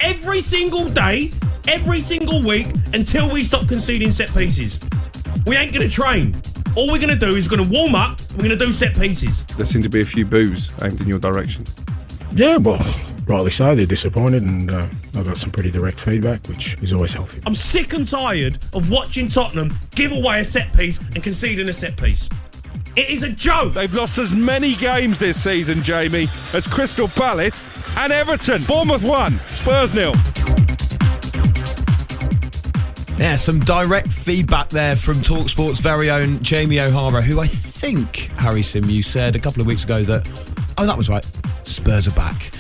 every single day, every single week, until we stop conceding set pieces. We ain't going to train. All we're going to do is going to warm up, we're going to do set pieces. There seem to be a few boos aimed in your direction. Yeah, well, rightly so. They're disappointed, and I got some pretty direct feedback, which is always healthy. I'm sick and tired of watching Tottenham give away a set piece and conceding a set piece. It is a joke. They've lost as many games this season, Jamie, as Crystal Palace and Everton. Bournemouth 1, Spurs 0. Yeah, some direct feedback there from talkSPORT's very own Jamie O'Hara, who I think, Harry Sim, you said a couple of weeks ago that, that was right, Spurs are back.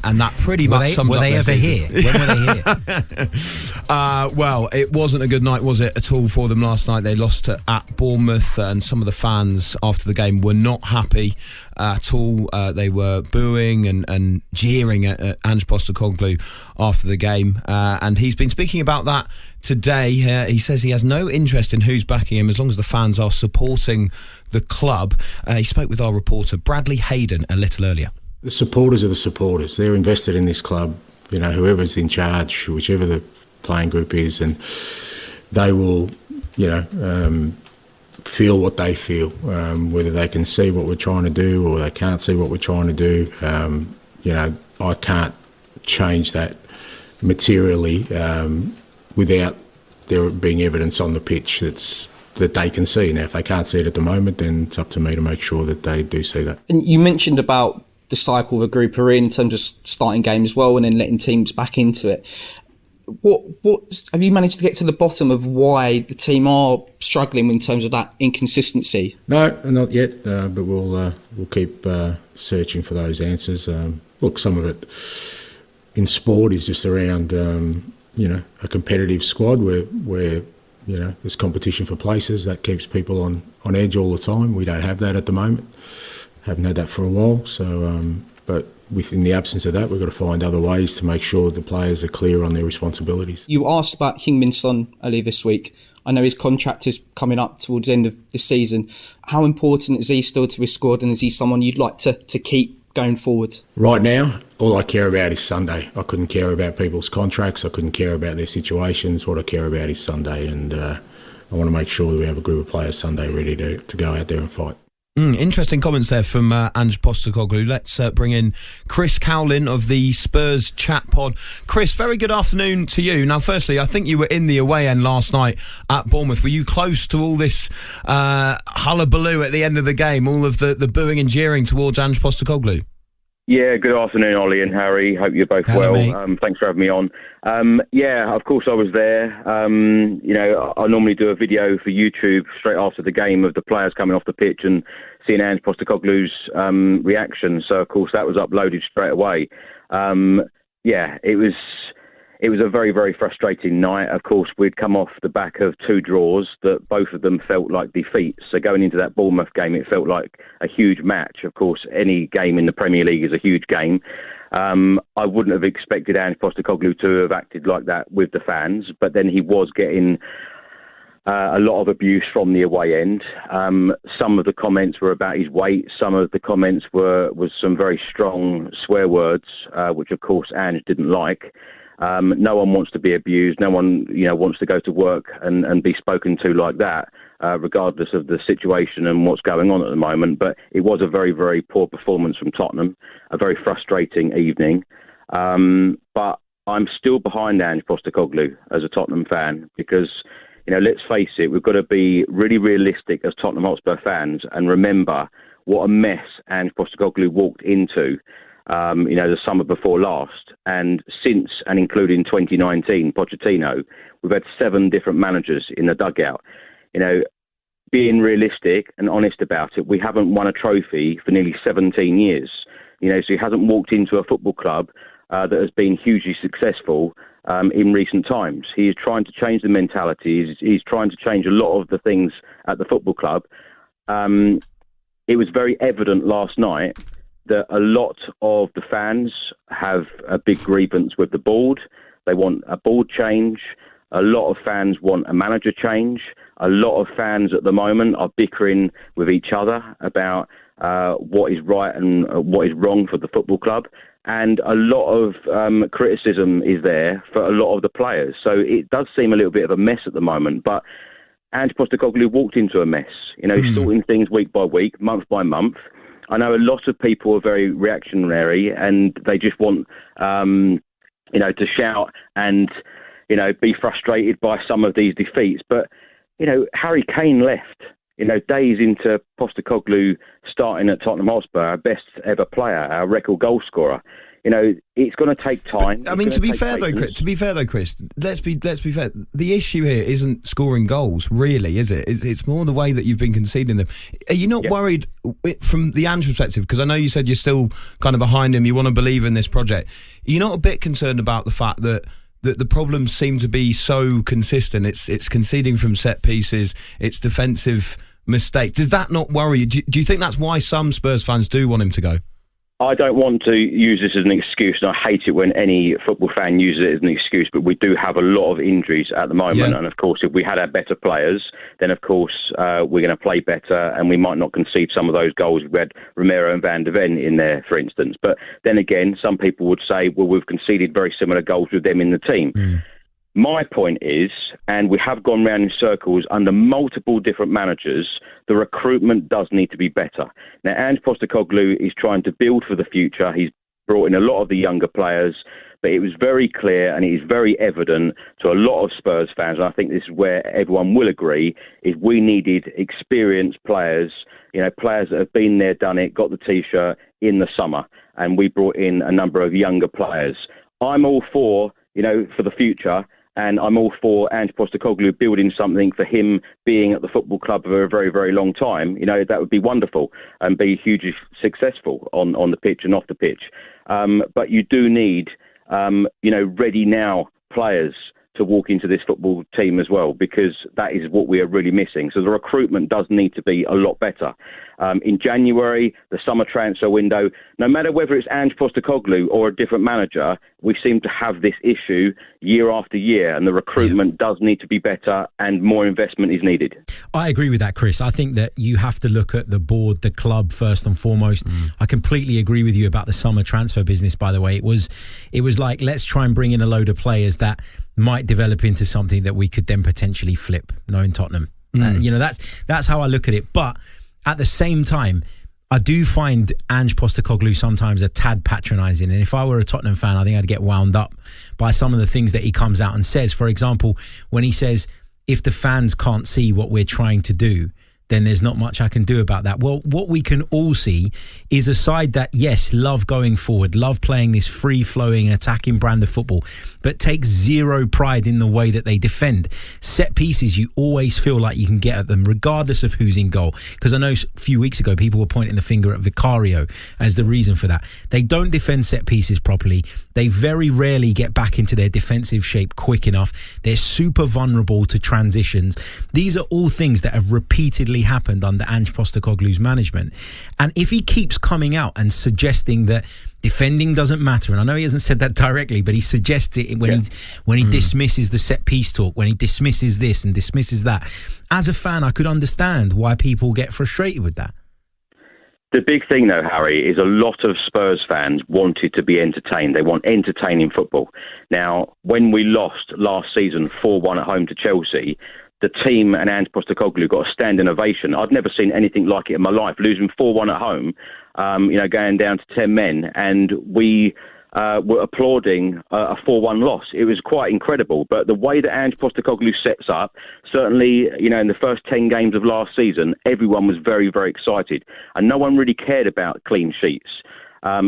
And that pretty much sums up Were they ever here? When were they here? Well, it wasn't a good night, was it, at all for them last night? They lost at Bournemouth, and some of the fans after the game were not happy at all. They were booing and jeering at Ange Postecoglou after the game. And he's been speaking about that today. He says he has no interest in who's backing him as long as the fans are supporting the club. He spoke with our reporter Bradley Hayden a little earlier. The supporters are the supporters. They're invested in this club. You know, whoever's in charge, whichever the playing group is, and they will, feel what they feel, whether they can see what we're trying to do or they can't see what we're trying to do. I can't change that materially without there being evidence on the pitch that they can see. Now, if they can't see it at the moment, then it's up to me to make sure that they do see that. And you mentioned about the cycle the group are in terms of starting games as well and then letting teams back into it. What have you managed to get to the bottom of why the team are struggling in terms of that inconsistency? No, not yet, but we'll keep searching for those answers. Look, some of it in sport is just around a competitive squad where there's competition for places that keeps people on edge all the time. We don't have that at the moment. Haven't had that for a while. So, but within the absence of that, we've got to find other ways to make sure the players are clear on their responsibilities. You asked about Heung-min Son earlier this week. I know his contract is coming up towards the end of the season. How important is he still to his squad, and is he someone you'd like to keep going forward? Right now, all I care about is Sunday. I couldn't care about people's contracts. I couldn't care about their situations. What I care about is Sunday, and I want to make sure that we have a group of players Sunday ready to go out there and fight. Interesting comments there from Ange Postecoglou. Let's bring in Chris Cowlin of the Spurs chat pod. Chris, very good afternoon to you. Now, firstly, I think you were in the away end last night at Bournemouth. Were you close to all this hullabaloo at the end of the game, all of the booing and jeering towards Ange Postecoglou? Yeah, good afternoon, Ollie and Harry. Hope you're both Hello, well. Thanks for having me on. Yeah, of course I was there. I normally do a video for YouTube straight after the game of the players coming off the pitch and seeing Ange Postecoglou's reaction. So, of course, that was uploaded straight away. It was a very, very frustrating night. Of course, we'd come off the back of two draws that both of them felt like defeats. So going into that Bournemouth game, it felt like a huge match. Of course, any game in the Premier League is a huge game. I wouldn't have expected Ange Postecoglou to have acted like that with the fans, but then he was getting a lot of abuse from the away end. Some of the comments were about his weight. Some of the comments was some very strong swear words, which of course Ange didn't like. No one wants to be abused. No one, wants to go to work and be spoken to like that, regardless of the situation and what's going on at the moment. But it was a very, very poor performance from Tottenham, a very frustrating evening. But I'm still behind Ange Postecoglou as a Tottenham fan because, let's face it, we've got to be really realistic as Tottenham Hotspur fans and remember what a mess Ange Postecoglou walked into the summer before last. And since and including 2019, Pochettino, we've had 7 different managers in the dugout. Being realistic and honest about it, we haven't won a trophy for nearly 17 years. So he hasn't walked into a football club that has been hugely successful in recent times. He is trying to change the mentality. He's trying to change a lot of the things at the football club. It was very evident last night that a lot of the fans have a big grievance with the board. They want a board change. A lot of fans want a manager change. A lot of fans at the moment are bickering with each other about what is right and what is wrong for the football club. and a lot of criticism is there for a lot of the players. So it does seem a little bit of a mess at the moment, but Ange Postecoglou walked into a mess. He's sorting things week by week, month by month. I know a lot of people are very reactionary and they just want, to shout and, be frustrated by some of these defeats. But, Harry Kane left, days into Postecoglou starting at Tottenham Hotspur, our best ever player, our record goal scorer. It's going to take time. But, to be fair though, Chris, let's be fair. The issue here isn't scoring goals, really, is it? It's more the way that you've been conceding them. Are you not worried from the Ange perspective? Because I know you said you're still kind of behind him. You want to believe in this project. Are you not a bit concerned about the fact that the problems seem to be so consistent? It's conceding from set pieces. It's defensive mistakes. Does that not worry you? Do you think that's why some Spurs fans do want him to go? I don't want to use this as an excuse, and I hate it when any football fan uses it as an excuse, but we do have a lot of injuries at the moment. Yeah. And, of course, if we had our better players, then, of course, we're going to play better and we might not concede some of those goals. We had Romero and Van de Ven in there, for instance. But then again, some people would say, well, we've conceded very similar goals with them in the team. My point is, and we have gone round in circles under multiple different managers, the recruitment does need to be better. Now, Ange Postecoglou is trying to build for the future. He's brought in a lot of the younger players, but it was very clear and it is very evident to a lot of Spurs fans, and I think this is where everyone will agree, is we needed experienced players, players that have been there, done it, got the T-shirt in the summer, and we brought in a number of younger players. I'm all for the future, and I'm all for Ange Postecoglou building something for him being at the football club for a very, very long time. That would be wonderful and be hugely successful on the pitch and off the pitch. But you do need, ready now players to walk into this football team as well, because that is what we are really missing. So the recruitment does need to be a lot better. In January, the summer transfer window, no matter whether it's Ange Postecoglou or a different manager, we seem to have this issue year after year, and the recruitment does need to be better and more investment is needed. I agree with that, Chris. I think that you have to look at the board, the club first and foremost. I completely agree with you about the summer transfer business, by the way. It was like, let's try and bring in a load of players that might develop into something that we could then potentially flip, knowing Tottenham. That's how I look at it. But at the same time, I do find Ange Postecoglou sometimes a tad patronising. And if I were a Tottenham fan, I think I'd get wound up by some of the things that he comes out and says. For example, when he says, if the fans can't see what we're trying to do, then there's not much I can do about that. Well, what we can all see is a side that, yes, love going forward, love playing this free-flowing, attacking brand of football, but takes zero pride in the way that they defend. Set pieces, you always feel like you can get at them, regardless of who's in goal. Because I know a few weeks ago, people were pointing the finger at Vicario as the reason for that. They don't defend set pieces properly. They very rarely get back into their defensive shape quick enough. They're super vulnerable to transitions. These are all things that have repeatedly happened under Ange Postecoglou's management. And if he keeps coming out and suggesting that defending doesn't matter, and I know he hasn't said that directly, but he suggests it when he dismisses the set piece talk, when he dismisses this and dismisses that. As a fan, I could understand why people get frustrated with that. The big thing, though, Harry, is a lot of Spurs fans wanted to be entertained. They want entertaining football. Now, when we lost last season 4-1 at home to Chelsea, the team and Ange Postecoglou got a standing ovation. I'd never seen anything like it in my life, losing 4-1 at home, going down to 10 men, and we were applauding a 4-1 loss. It was quite incredible. But the way that Ange Postecoglou sets up, certainly, in the first 10 games of last season, everyone was very, very excited. And no one really cared about clean sheets.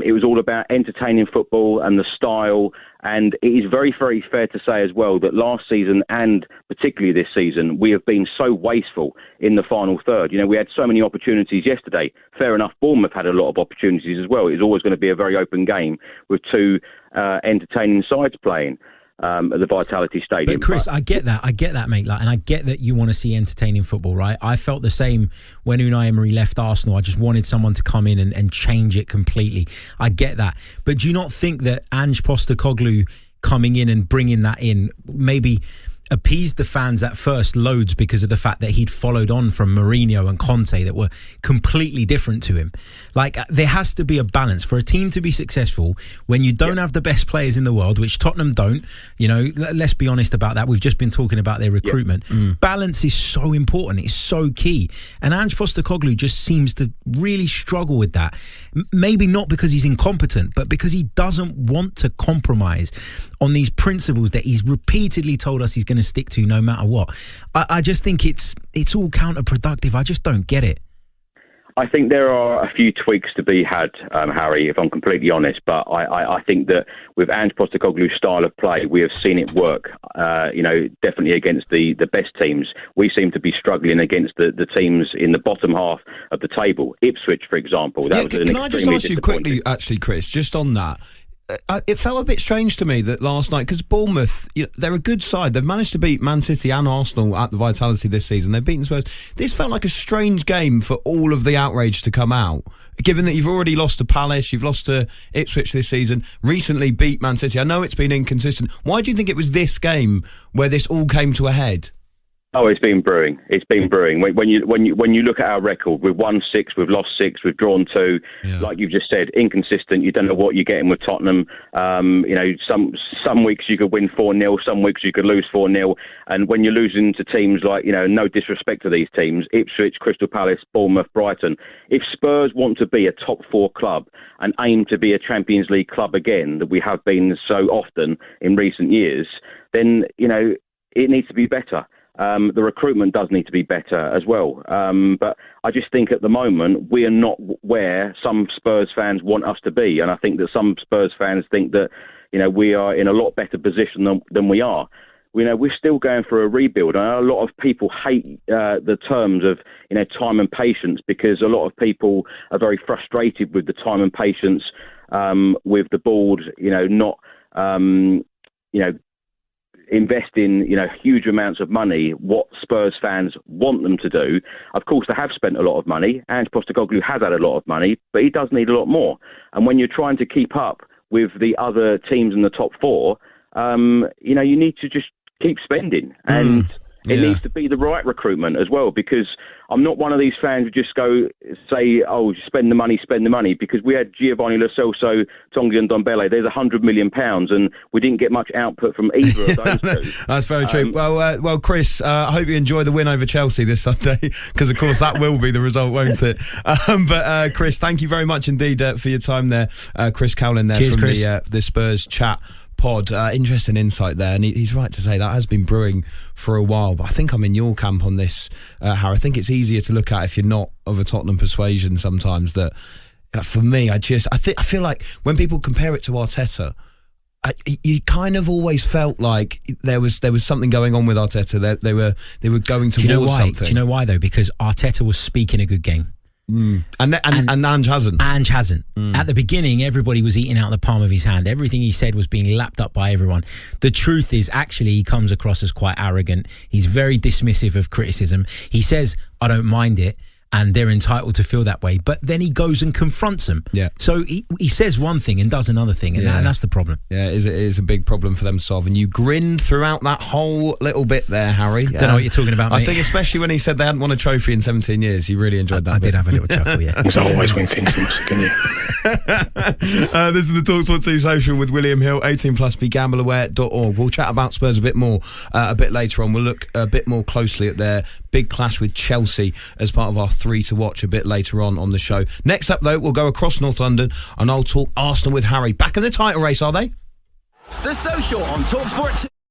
It was all about entertaining football and the style. And it is very, very fair to say as well that last season and particularly this season, we have been so wasteful in the final third. We had so many opportunities yesterday. Fair enough, Bournemouth had a lot of opportunities as well. It's always going to be a very open game with two entertaining sides playing at the Vitality Stadium. But Chris, I get that, mate. And I get that you want to see entertaining football, right? I felt the same when Unai Emery left Arsenal. I just wanted someone to come in and change it completely. I get that. But do you not think that Ange Postecoglou coming in and bringing that in, maybe appeased the fans at first loads because of the fact that he'd followed on from Mourinho and Conte that were completely different to him. Like, there has to be a balance for a team to be successful when you don't have the best players in the world, which Tottenham don't. You know, let's be honest about that. We've just been talking about their recruitment. Balance is so important. It's so key. And Ange Postecoglou just seems to really struggle with that. Maybe not because he's incompetent, but because he doesn't want to compromise on these principles that he's repeatedly told us he's going to stick to no matter what. I just think it's all counterproductive. I just don't get it. I think there are a few tweaks to be had, Harry, if I'm completely honest. But I think that with Ange Postecoglou's style of play, we have seen it work, definitely against the best teams. We seem to be struggling against the teams in the bottom half of the table. Ipswich, for example. Can I just ask you quickly, actually, Chris, just on that? It felt a bit strange to me that last night, because Bournemouth, they're a good side. They've managed to beat Man City and Arsenal at the Vitality this season. They've beaten Spurs. This felt like a strange game for all of the outrage to come out, given that you've already lost to Palace, you've lost to Ipswich this season, recently beat Man City. I know it's been inconsistent. Why do you think it was this game where this all came to a head? Oh, it's been brewing. It's been brewing. When you look at our record, we've won 6, we've lost 6, we've drawn 2. Yeah. Like you've just said, inconsistent. You don't know what you're getting with Tottenham. Some weeks you could win 4-0, some weeks you could lose 4-0. And when you're losing to teams like, no disrespect to these teams, Ipswich, Crystal Palace, Bournemouth, Brighton. If Spurs want to be a top 4 club and aim to be a Champions League club again, that we have been so often in recent years, then it needs to be better. The recruitment does need to be better as well. But I just think at the moment we are not where some Spurs fans want us to be. And I think that some Spurs fans think that, we are in a lot better position than we are. We're still going for a rebuild. And a lot of people hate the terms of, time and patience, because a lot of people are very frustrated with the time and patience with the board, not, investing, huge amounts of money, what Spurs fans want them to do. Of course, they have spent a lot of money. Ange Postecoglou has had a lot of money, but he does need a lot more. And when you're trying to keep up with the other teams in the top 4, you need to just keep spending. And it needs to be the right recruitment as well, because I'm not one of these fans who just go say, spend the money, because we had Giovanni Lo Celso, Tongi and Ndombele. There's £100 million, and we didn't get much output from either of those two. That's very true. Well, Chris, I hope you enjoy the win over Chelsea this Sunday, because of course that will be the result, won't it? But Chris, thank you very much indeed for your time there. Chris Cowlin there. Cheers, from Chris. The Spurs chat pod. Interesting insight there, and he's right to say that has been brewing for a while, but I think I'm in your camp on this, Harry. I think it's easier to look at if you're not of a Tottenham persuasion sometimes. That for me, I feel like when people compare it to Arteta, you kind of always felt like there was something going on with Arteta. They were going towards something. Do you know why though? Because Arteta was speaking a good game. And Ange hasn't. At the beginning, everybody was eating out the palm of his hand. Everything he said was being lapped up by everyone. The truth is, actually, he comes across as quite arrogant. He's very dismissive of criticism. He says, I don't mind it, and they're entitled to feel that way. But then he goes and confronts them. Yeah. So he says one thing and does another thing, and that's the problem. Yeah, it is a big problem for them to solve. And you grinned throughout that whole little bit there, Harry. Don't know what you're talking about, mate. I think especially when he said they hadn't won a trophy in 17 years, you really enjoyed that. I did have a little chuckle, yeah. Because I always win things in Mr. Can you? This is the talkSPORT2 social with William Hill, 18+, begambleaware.org. We'll chat about Spurs a bit more a bit later on. We'll look a bit more closely at their big clash with Chelsea as part of our 3 to watch a bit later on the show. Next up, though, we'll go across North London and I'll talk Arsenal with Harry. Back in the title race, are they? The Social on talkSPORT2.